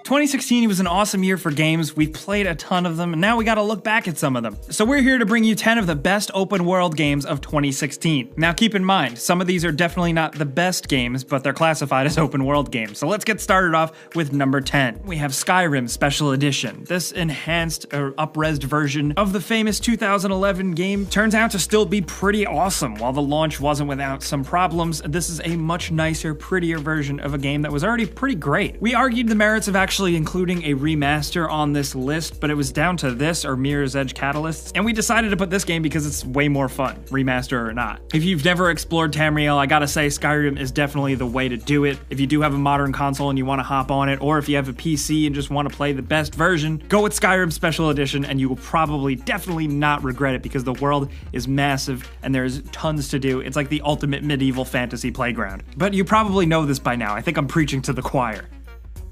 2016 was an awesome year for games. We've played a ton of them, and now we gotta look back at some of them. So we're here to bring you 10 of the best open world games of 2016. Now keep in mind, some of these are definitely not the best games, but they're classified as open world games. So let's get started off with number 10. We have Skyrim Special Edition. This enhanced or up-resed version of the famous 2011 game turns out to still be pretty awesome. While the launch wasn't without some problems, this is a much nicer, prettier version of a game that was already pretty great. We argued the merits of actually including a remaster on this list, but it was down to this or Mirror's Edge Catalysts, and we decided to put this game because it's way more fun, remaster or not. If you've never explored Tamriel, I gotta say Skyrim is definitely the way to do it. If you do have a modern console and you want to hop on it, or if you have a PC and just want to play the best version, go with Skyrim Special Edition and you will probably definitely not regret it because the world is massive and there's tons to do. It's like the ultimate medieval fantasy playground. But you probably know this by now. I think I'm preaching to the choir.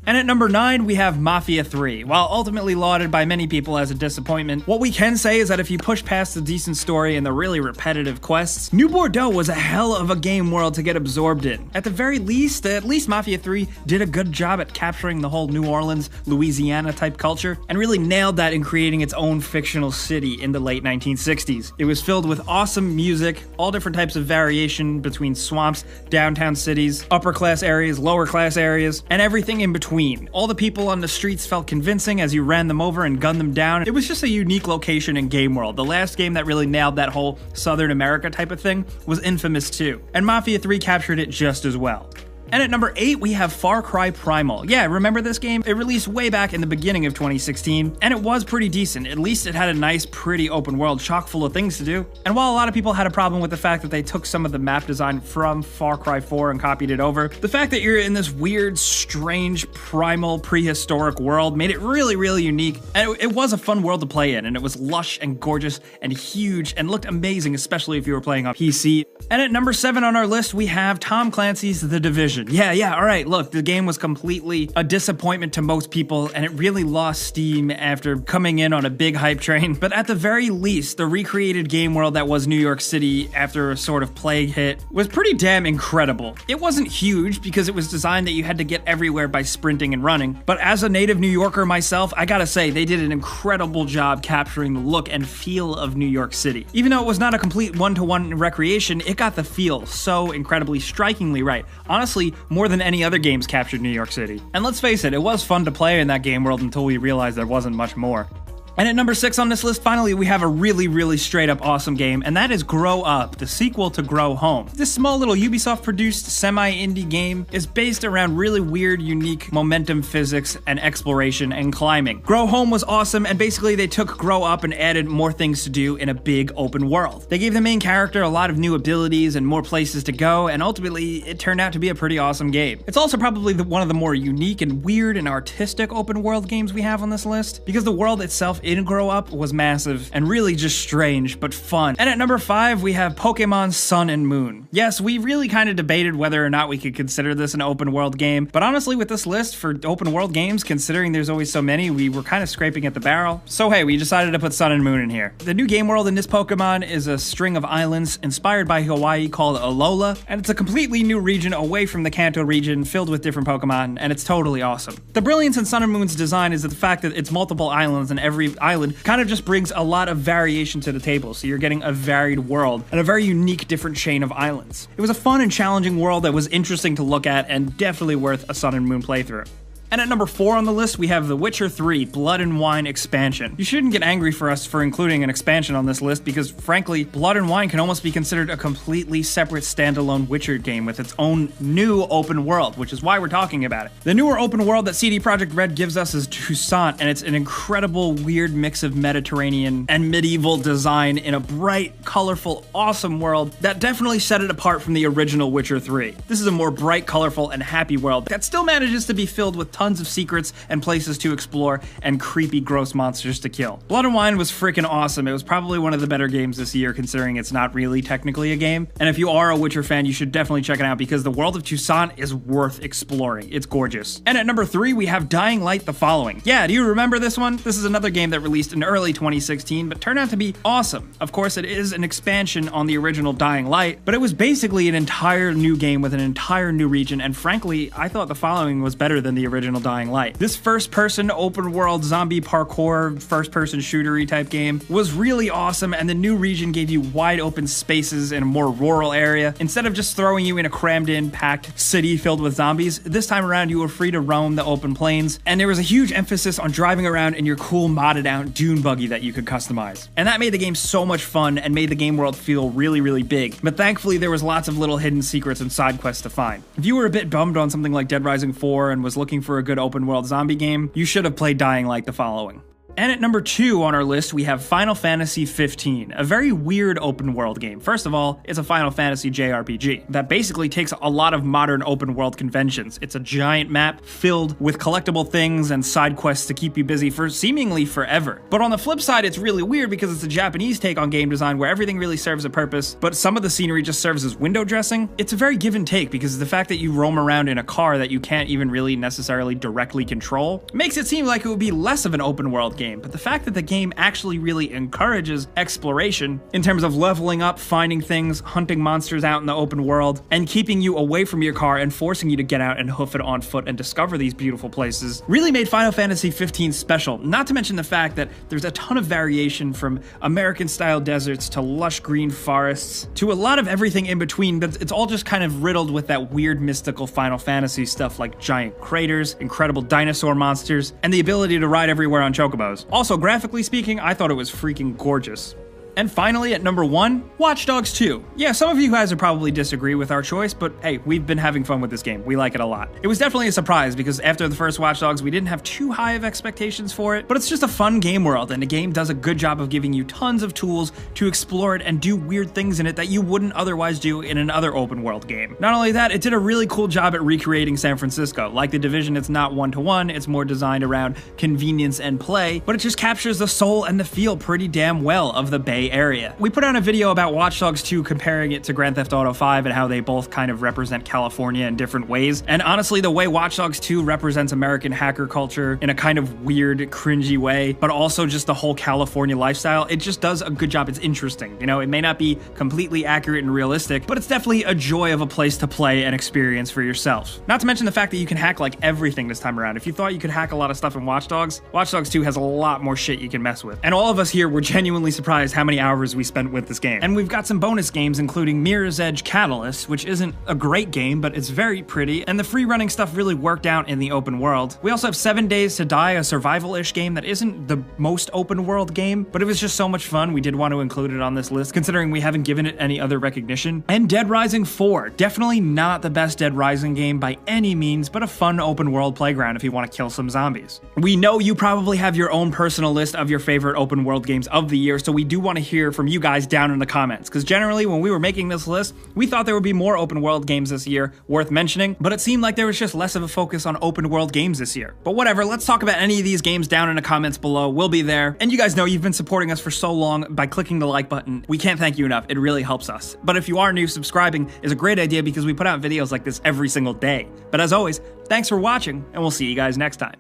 And at number 9, we have Mafia 3. While ultimately lauded by many people as a disappointment, what we can say is that if you push past the decent story and the really repetitive quests, New Bordeaux was a hell of a game world to get absorbed in. At the very least, Mafia 3 did a good job at capturing the whole New Orleans, Louisiana type culture, and really nailed that in creating its own fictional city in the late 1960s. It was filled with awesome music, all different types of variation between swamps, downtown cities, upper class areas, lower class areas, and everything in between. All the people on the streets felt convincing as you ran them over and gunned them down. It was just a unique location in game world. The last game that really nailed that whole Southern America type of thing was Infamous 2, and Mafia 3 captured it just as well. And at number 8, we have Far Cry Primal. Yeah, remember this game? It released way back in the beginning of 2016, and it was pretty decent. At least it had a nice, pretty open world chock full of things to do. And while a lot of people had a problem with the fact that they took some of the map design from Far Cry 4 and copied it over, the fact that you're in this weird, strange, primal, prehistoric world made it really, really unique. And it was a fun world to play in, and it was lush and gorgeous and huge and looked amazing, especially if you were playing on PC. And at number 7 on our list, we have Tom Clancy's The Division. Yeah, alright, look, the game was completely a disappointment to most people, and it really lost steam after coming in on a big hype train, but at the very least, the recreated game world that was New York City after a sort of plague hit was pretty damn incredible. It wasn't huge because it was designed that you had to get everywhere by sprinting and running, but as a native New Yorker myself, I gotta say, they did an incredible job capturing the look and feel of New York City. Even though it was not a complete one-to-one recreation, it got the feel so incredibly strikingly right. Honestly, more than any other games captured New York City. And let's face it was fun to play in that game world until we realized there wasn't much more. And at number 6 on this list, finally, we have a really, really straight up awesome game, and that is Grow Up, the sequel to Grow Home. This small little Ubisoft-produced semi-indie game is based around really weird, unique momentum physics and exploration and climbing. Grow Home was awesome, and basically they took Grow Up and added more things to do in a big open world. They gave the main character a lot of new abilities and more places to go, and ultimately, it turned out to be a pretty awesome game. It's also probably one of the more unique and weird and artistic open world games we have on this list, because the world itself in Grow Up was massive and really just strange but fun. And at number 5, we have Pokemon Sun and Moon. Yes, we really kind of debated whether or not we could consider this an open world game, but honestly with this list for open world games, considering there's always so many, we were kind of scraping at the barrel. So hey, we decided to put Sun and Moon in here. The new game world in this Pokemon is a string of islands inspired by Hawaii called Alola, and it's a completely new region away from the Kanto region filled with different Pokemon, and it's totally awesome. The brilliance in Sun and Moon's design is the fact that it's multiple islands, and every island kind of just brings a lot of variation to the table, so you're getting a varied world and a very unique different chain of islands. It was a fun and challenging world that was interesting to look at and definitely worth a Sun and Moon playthrough. And at number 4 on the list, we have The Witcher 3 Blood and Wine expansion. You shouldn't get angry for us for including an expansion on this list because, frankly, Blood and Wine can almost be considered a completely separate standalone Witcher game with its own new open world, which is why we're talking about it. The newer open world that CD Projekt Red gives us is Toussaint, and it's an incredible, weird mix of Mediterranean and medieval design in a bright, colorful, awesome world that definitely set it apart from the original Witcher 3. This is a more bright, colorful, and happy world that still manages to be filled with tons of secrets and places to explore and creepy, gross monsters to kill. Blood and Wine was freaking awesome. It was probably one of the better games this year, considering it's not really technically a game. And if you are a Witcher fan, you should definitely check it out because the world of Toussaint is worth exploring. It's gorgeous. And at number 3, we have Dying Light: The Following. Yeah, do you remember this one? This is another game that released in early 2016, but turned out to be awesome. Of course, it is an expansion on the original Dying Light, but it was basically an entire new game with an entire new region, and frankly, I thought The Following was better than the original original Dying Light. This first-person open-world zombie parkour, first-person shootery type game was really awesome, and the new region gave you wide open spaces in a more rural area. Instead of just throwing you in a crammed-in, packed city filled with zombies, this time around you were free to roam the open plains, and there was a huge emphasis on driving around in your cool modded-out dune buggy that you could customize. And that made the game so much fun and made the game world feel really, really big. But thankfully, there was lots of little hidden secrets and side quests to find. If you were a bit bummed on something like Dead Rising 4 and was looking for a good open-world zombie game, you should have played Dying Light the following. And at number 2 on our list, we have Final Fantasy XV, a very weird open-world game. First of all, it's a Final Fantasy JRPG that basically takes a lot of modern open-world conventions. It's a giant map filled with collectible things and side quests to keep you busy for seemingly forever. But on the flip side, it's really weird because it's a Japanese take on game design where everything really serves a purpose, but some of the scenery just serves as window dressing. It's a very give and take because the fact that you roam around in a car that you can't even really necessarily directly control makes it seem like it would be less of an open-world game. But the fact that the game actually really encourages exploration in terms of leveling up, finding things, hunting monsters out in the open world, and keeping you away from your car and forcing you to get out and hoof it on foot and discover these beautiful places really made Final Fantasy XV special. Not to mention the fact that there's a ton of variation from American-style deserts to lush green forests to a lot of everything in between, but it's all just kind of riddled with that weird mystical Final Fantasy stuff like giant craters, incredible dinosaur monsters, and the ability to ride everywhere on chocobos. Also, graphically speaking, I thought it was freaking gorgeous. And finally, at number 1, Watch Dogs 2. Yeah, some of you guys would probably disagree with our choice, but hey, we've been having fun with this game. We like it a lot. It was definitely a surprise because after the first Watch Dogs, we didn't have too high of expectations for it, but it's just a fun game world, and the game does a good job of giving you tons of tools to explore it and do weird things in it that you wouldn't otherwise do in another open world game. Not only that, it did a really cool job at recreating San Francisco. Like The Division, it's not one-to-one, it's more designed around convenience and play, but it just captures the soul and the feel pretty damn well of the Bay Area. We put out a video about Watch Dogs 2 comparing it to Grand Theft Auto 5 and how they both kind of represent California in different ways. And honestly, the way Watch Dogs 2 represents American hacker culture in a kind of weird, cringy way, but also just the whole California lifestyle, it just does a good job. It's interesting. You know, it may not be completely accurate and realistic, but it's definitely a joy of a place to play and experience for yourself. Not to mention the fact that you can hack like everything this time around. If you thought you could hack a lot of stuff in Watch Dogs 2 has a lot more shit you can mess with. And all of us here were genuinely surprised how many hours we spent with this game. And we've got some bonus games, including Mirror's Edge Catalyst, which isn't a great game, but it's very pretty, and the free running stuff really worked out in the open world. We also have 7 Days to Die, a survival-ish game that isn't the most open world game, but it was just so much fun, we did want to include it on this list, considering we haven't given it any other recognition. And Dead Rising 4, definitely not the best Dead Rising game by any means, but a fun open world playground if you want to kill some zombies. We know you probably have your own personal list of your favorite open world games of the year, so we do want to hear from you guys down in the comments, because generally when we were making this list, we thought there would be more open world games this year worth mentioning, but it seemed like there was just less of a focus on open world games this year. But whatever, let's talk about any of these games down in the comments below. We'll be there. And you guys know you've been supporting us for so long by clicking the like button. We can't thank you enough. It really helps us. But if you are new, subscribing is a great idea because we put out videos like this every single day. But as always, thanks for watching, and we'll see you guys next time.